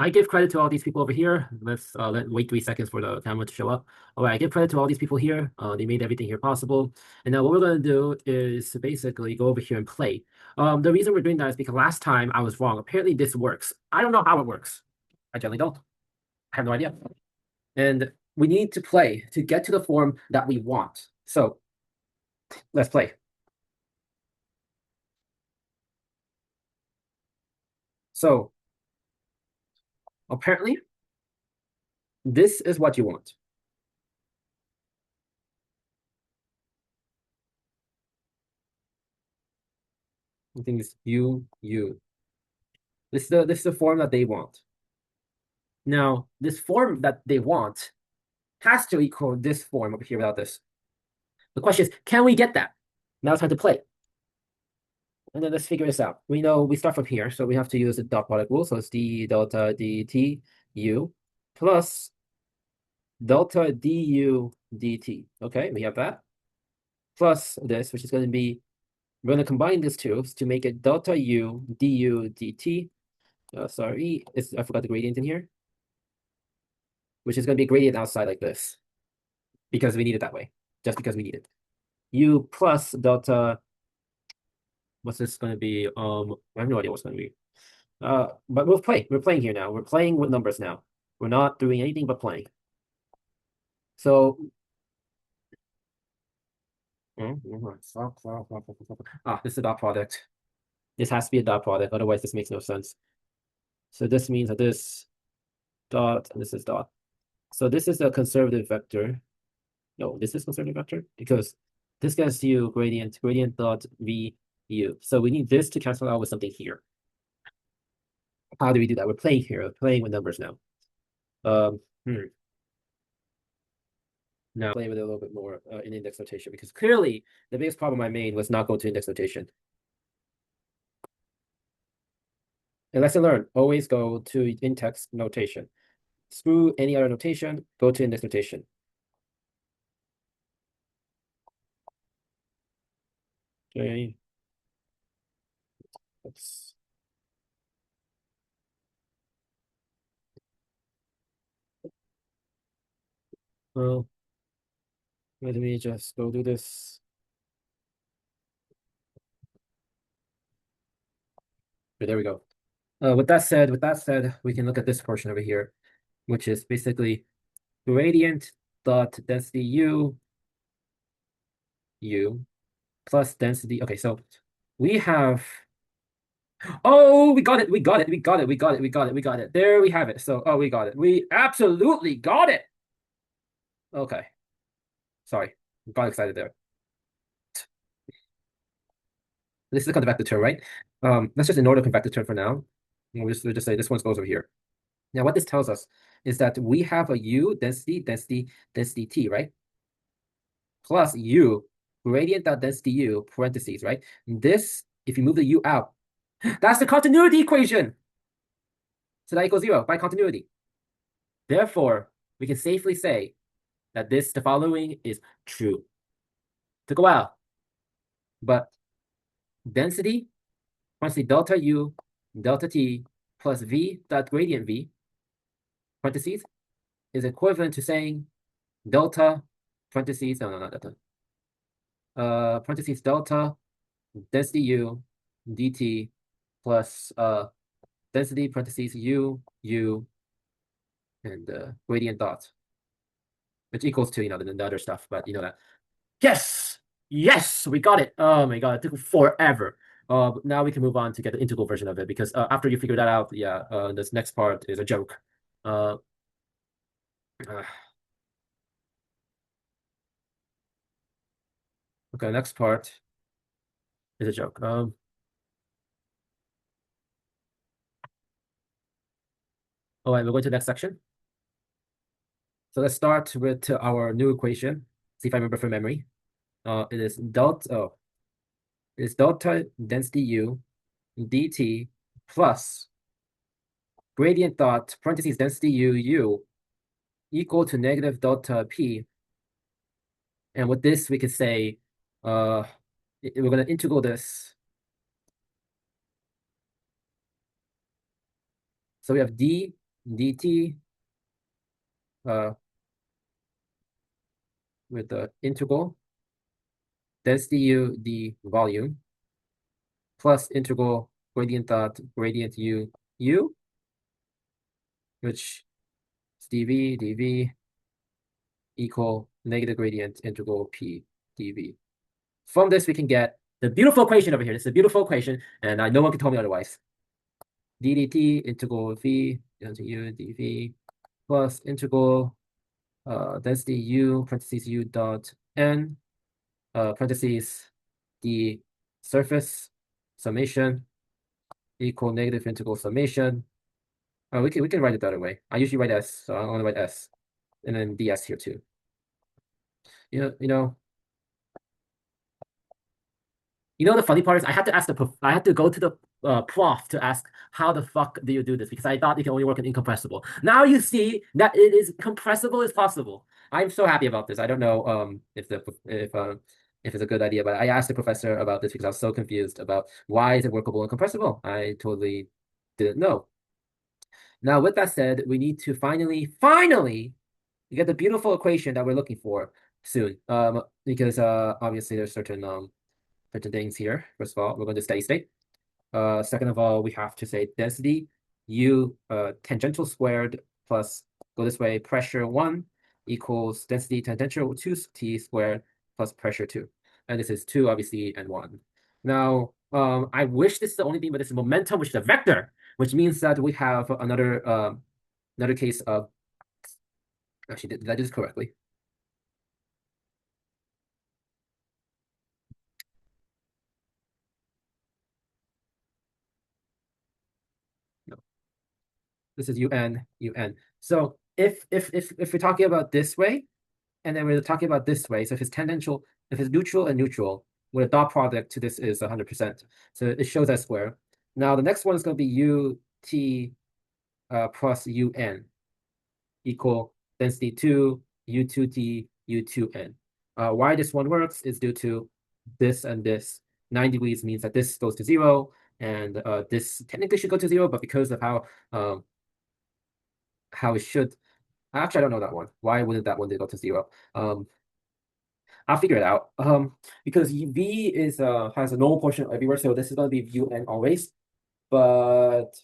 I give credit to all these people over here. Let's wait 3 seconds for the camera to show up. All right, I give credit to all these people here. They made everything here possible. And now what we're going to do is basically go over here and play. The reason we're doing that is because last time I was wrong. Apparently this works. I don't know how it works. I generally don't. I have no idea. And we need to play to get to the form that we want. So let's play. So apparently this is what you want. I think it's you. This is the form that they want. Now, this form that they want has to equal this form over here without this. The question is, can we get that? Now it's time to play. And then let's figure this out. We know we start from here, so we have to use the dot product rule. So it's d delta dt u plus delta du dt. Okay, we have that. Plus this, which is going to be, we're going to combine these two to make it delta u du dt. Sorry, I forgot the gradient in here, which is going to be a gradient outside like this because we need it that way, just because we need it. U plus delta, what's this going to be? I have no idea what's going to be. But we'll play. We're playing here now. We're playing with numbers now. We're not doing anything but playing. So, this is a dot product. This has to be a dot product, otherwise this makes no sense. So this means that this dot, and this is dot. So this is a conservative vector. No, this is conservative vector because this gets you gradient dot v u. So we need this to cancel out with something here. How do we do that? We're playing here. We're playing with numbers now. Now play with it a little bit more in index notation because clearly the biggest problem I made was not go to index notation. And lesson learned, always go to index notation. Screw any other notation, go to index notation. Okay. Oops. Well, let me just go do this. Okay, there we go. With that said, we can look at this portion over here, which is basically gradient dot density u plus density. Okay, so we have. Oh, we got it. We got it. We got it. We got it. We got it. We got it. There we have it. So, oh, we got it. We absolutely got it. Okay. Sorry. Got excited there. This is a convective term, right? Let's just ignore the convective term for now. We'll just say this one goes over here. Now, what this tells us is that we have a u density t, right? Plus u gradient dot density u parentheses, right? This, if you move the u out, that's the continuity equation. So that equals 0 by continuity. Therefore, we can safely say that the following is true. Took a while, but density, parentheses delta u delta t plus v dot gradient v parentheses is equivalent to saying delta parentheses, no, not delta, parentheses delta density u dt plus density parentheses u and gradient dot, which equals to, the other stuff, but you know that. Yes! Yes! We got it! Oh my god, it took forever. Now we can move on to get the integral version of it because after you figure that out, yeah, this next part is a joke. Uh, okay, next part is a joke. All right, we're going to the next section. So let's start with our new equation. See if I remember from memory. It is delta density u dt plus gradient dot parentheses density u equal to negative delta p. And with this, we could say, we're going to integral this. So we have d dt with the integral density u d volume plus integral gradient dot gradient u, which is dv equal negative gradient integral p dv. From this, we can get the beautiful equation over here. This is a beautiful equation, and no one can tell me otherwise. ddt integral v into u dv plus integral density u parentheses u dot n parentheses the surface summation equal negative integral summation. We can write it the other way. I usually write s, so I want to write s, and then ds here too. The funny part is I had to ask I had to go to the prof to ask how the fuck do you do this, because I thought it can only work in incompressible. Now you see that it is compressible is possible. I'm so happy about this. I don't know if it's a good idea, but I asked the professor about this because I was so confused about why is it workable and compressible. I totally didn't know. Now, with that said, we need to finally get the beautiful equation that we're looking for soon. Because obviously there's certain things here. First of all, we're going to steady state. Second of all, we have to say density u tangential squared plus, go this way, pressure 1 equals density tangential 2t squared plus pressure 2. And this is 2, obviously, and 1. Now, I wish this is the only thing, but this is momentum, which is a vector, which means that we have another case of, actually, did I do this correctly? No. This is un. So if we're talking about this way, and then we're talking about this way, so if it's tangential, if it's neutral and neutral, where the dot product to this is 100%. So it shows that square. Now the next one is going to be ut plus un equal density 2 u2t u2n. Why this one works is due to this and this. 9 degrees means that this goes to 0, and this technically should go to 0, but because of how it should. Actually, I don't know that one. Why wouldn't that one go to 0? I'll figure it out. Because V is has a null portion everywhere, so this is going to be un always. But